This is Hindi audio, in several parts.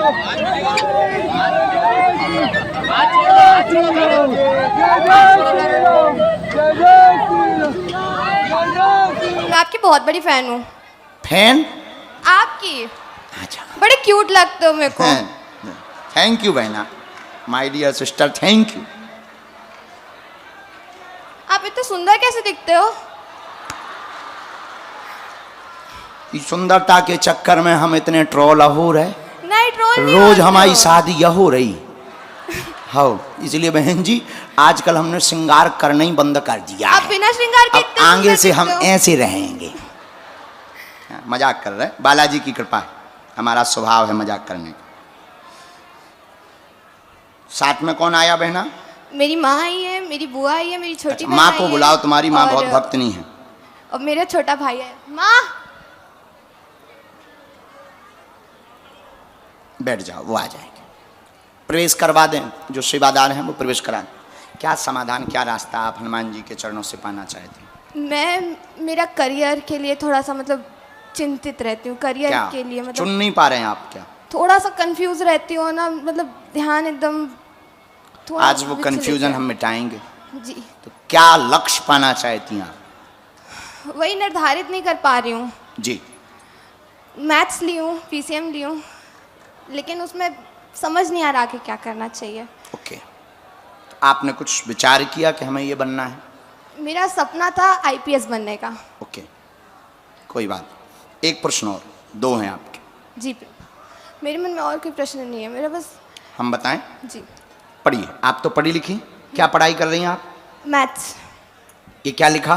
मैं आपकी बहुत बड़ी फैन हूँ। फैन? आपकी। अच्छा। बड़े क्यूट लगते हो मेरे को। थैंक यू बहना, my dear sister, thank you. आप इतने सुंदर कैसे दिखते हो? इस सुंदरता के चक्कर में हम इतने ट्रोल हो रहे। नहीं, ट्रोल नहीं रोज होते हमारी हो। शादी यह हो रही हो, इसलिए बहन जी आजकल हमने श्रृंगार करना ही बंद कर दिया आप है। बिना श्रृंगार के अब इतने आगे सुंदर से हम दिखते हो। ऐसे रहेंगे। मजाक कर रहे हैं, बालाजी की कृपा है, हमारा स्वभाव है मजाक करने का। साथ में कौन आया बहना? मेरी माँ आई है, मेरी बुआ आई है, मेरी छोटी बहन माँ आई को है, बुलाओ, तुम्हारी माँ और- बहुत भक्तनी है। और मेरा छोटा भाई है। माँ, बैठ जाओ, वो आ जाएंगे। प्रवेश करवा दें, जो सेवादार हैं वो प्रवेश करा दें। क्या समाधान, क्या रास्ता आप हनुमान जी के चरणों से पाना चाहते हैं? मैं मेरा करियर के लिए थोड़ा सा मतलब चिंतित रहती हूँ। करियर क्या के लिए मतलब चुन नहीं पा रहे हैं आप? क्या थोड़ा सा कंफ्यूज रहती हूँ ना, मतलब ध्यान एकदम थोड़ा आज वो विचलित कंफ्यूजन है। हम मिटाएंगे। जी, तो क्या लक्ष्य पाना चाहती हैं आप? वही निर्धारित नहीं कर पा रही हूँ। जी, मैथ्स ली हूँ, पीसीएम ली हूँ, लेकिन उसमें समझ नहीं आ रहा कि क्या करना चाहिए। ओके। तो आपने कुछ विचार किया कि हमें ये बनना है? मेरा सपना था आईपीएस बनने का। ओके, कोई बात। एक प्रश्न और, दो हैं आपके। जी, मेरे मन में और कोई प्रश्न नहीं है, मेरा बस। हम बताएं? जी, पढ़िए, आप तो पढ़ी लिखी, क्या पढ़ाई कर रही हैं आप? मैथ्स। ये क्या लिखा?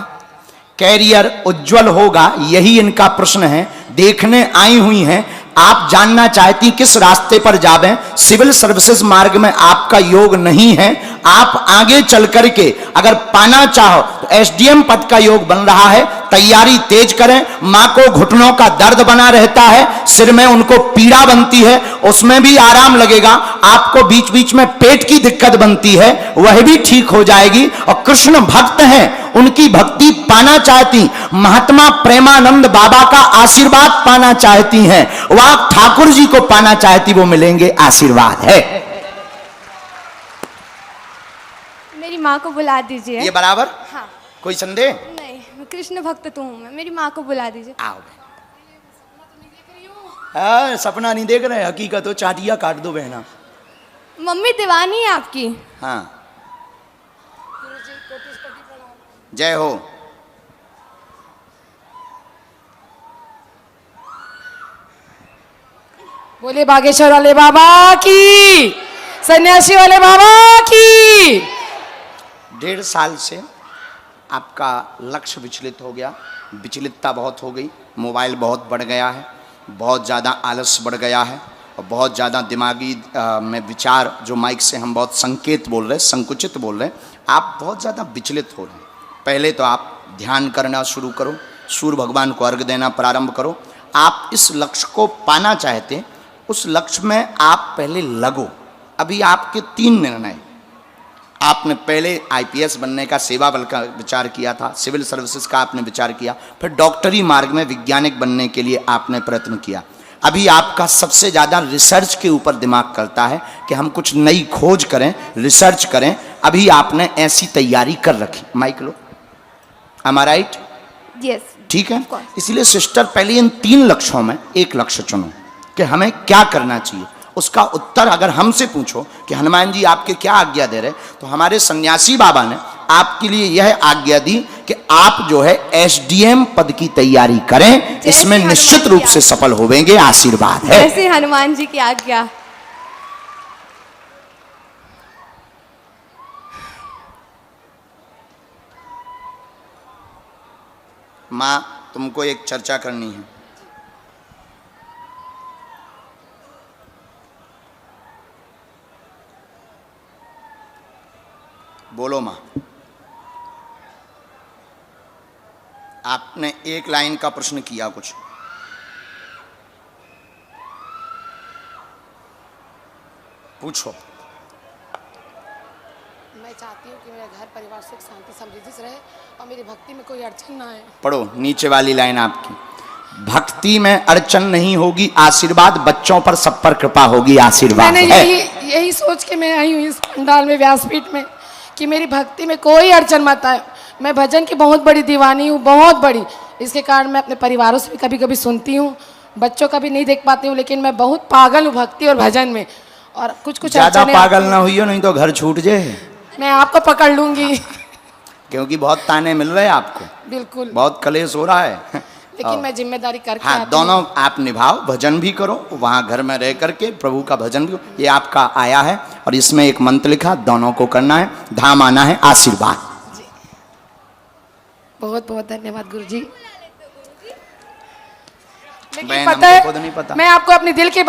कैरियर उज्जवल होगा, यही इनका प्रश्न है। देखने आई हुई हैं, आप जानना चाहती किस रास्ते पर जावें। सिविल सर्विसेज मार्ग में आपका योग नहीं है। आप आगे चल करके अगर पाना चाहो तो एसडीएम पद का योग बन रहा है, तैयारी तेज करें। मां को घुटनों का दर्द बना रहता है, सिर में उनको पीड़ा बनती है, उसमें भी आराम लगेगा। आपको बीच बीच में पेट की दिक्कत बनती है, वह भी ठीक हो जाएगी। और कृष्ण भक्त हैं, उनकी भक्ति पाना चाहती, महात्मा प्रेमानंद बाबा का आशीर्वाद पाना चाहती हैं, वह ठाकुर जी को पाना चाहती, वो मिलेंगे, आशीर्वाद है। मेरी माँ को बुला दीजिए। ये बराबर? हाँ। कोई संदेह नहीं, मैं कृष्ण भक्त तो हूँ मैं। मेरी माँ को बुला दीजिए। आओ। हाँ, सपना नहीं देख रहे, हकीकत हो, चाटिया काट दो बहना। मम्मी दीवानी है आपकी। हाँ, जय हो। बोले बागेश्वर वाले बाबा की, सन्यासी वाले बाबा की। 1.5 साल से आपका लक्ष्य विचलित हो गया, विचलितता बहुत हो गई, मोबाइल बहुत बढ़ गया है, बहुत ज़्यादा आलस बढ़ गया है, और बहुत ज़्यादा दिमागी में विचार, जो माइक से हम बहुत संकेत बोल रहे हैं, संकुचित बोल रहे हैं, आप बहुत ज़्यादा विचलित हो रहे हैं। पहले तो आप ध्यान करना शुरू करो, सूर्य भगवान को अर्घ देना प्रारंभ करो। आप इस लक्ष्य को पाना चाहते, उस लक्ष्य में आप पहले लगो। अभी आपके 3 निर्णय। आपने पहले आईपीएस बनने का, सेवा बल का विचार किया था, सिविल सर्विसेज का आपने विचार किया, फिर डॉक्टरी मार्ग में वैज्ञानिक बनने के लिए आपने प्रयत्न किया। अभी आपका सबसे ज़्यादा रिसर्च के ऊपर दिमाग करता है कि हम कुछ नई खोज करें, रिसर्च करें। अभी आपने ऐसी तैयारी कर रखी। माइक लो, am I right? यस, ठीक है। इसलिए सिस्टर पहले इन 3 लक्ष्यों में एक लक्ष्य चुनो कि हमें क्या करना चाहिए। उसका उत्तर अगर हमसे पूछो कि हनुमान जी आपके क्या आज्ञा दे रहे, तो हमारे सन्यासी बाबा ने आपके लिए यह आज्ञा दी कि आप जो है एसडीएम पद की तैयारी करें, इसमें निश्चित रूप से सफल होवेंगे, आशीर्वाद है। जैसे हनुमान जी की आज्ञा। माँ, तुमको एक चर्चा करनी है। बोलो माँ। आपने एक लाइन का प्रश्न किया कुछ। पूछो। मैं चाहती हूँ कि मेरा घर परिवार सुख शांति समृद्धि से रहे और मेरी भक्ति में कोई अड़चन ना आए। पढ़ो नीचे वाली लाइन आपकी। भक्ति में अड़चन नहीं होगी, आशीर्वाद बच्चों पर सब पर कृपा होगी, आशीर्वाद मैंने है। यही सोच के मैं आई हूँ इस पंडाल में, व्यासपीठ में, कि मेरी भक्ति में कोई अड़चन मत आए। मैं भजन की बहुत बड़ी दीवानी हूँ, बहुत बड़ी। इसके कारण मैं अपने परिवारों से भी कभी कभी सुनती हूँ, बच्चों का भी नहीं देख पाती हूँ, लेकिन मैं बहुत पागल हूँ भक्ति और भजन में। और कुछ ज्यादा पागल ना हुई हो, नहीं तो घर छूट जाए। मैं आपको पकड़ लूंगी। क्योंकि बहुत ताने मिल रहे हैं आपको, बिल्कुल, बहुत कलेश हो रहा है। लेकिन मैं जिम्मेदारी करके हाँ, आती दोनों हूँ। आप निभाओ, भजन भी करो, वहाँ घर में रह करके प्रभु का भजन भी करो। ये आपका आया है और इसमें एक मंत्र लिखा, दोनों को करना है, धाम आना है, आशीर्वाद। बहुत बहुत धन्यवाद गुरुजी। लेकिन बहन, पता हमको है, खुद नहीं पता। मैं आपको अपने दिल की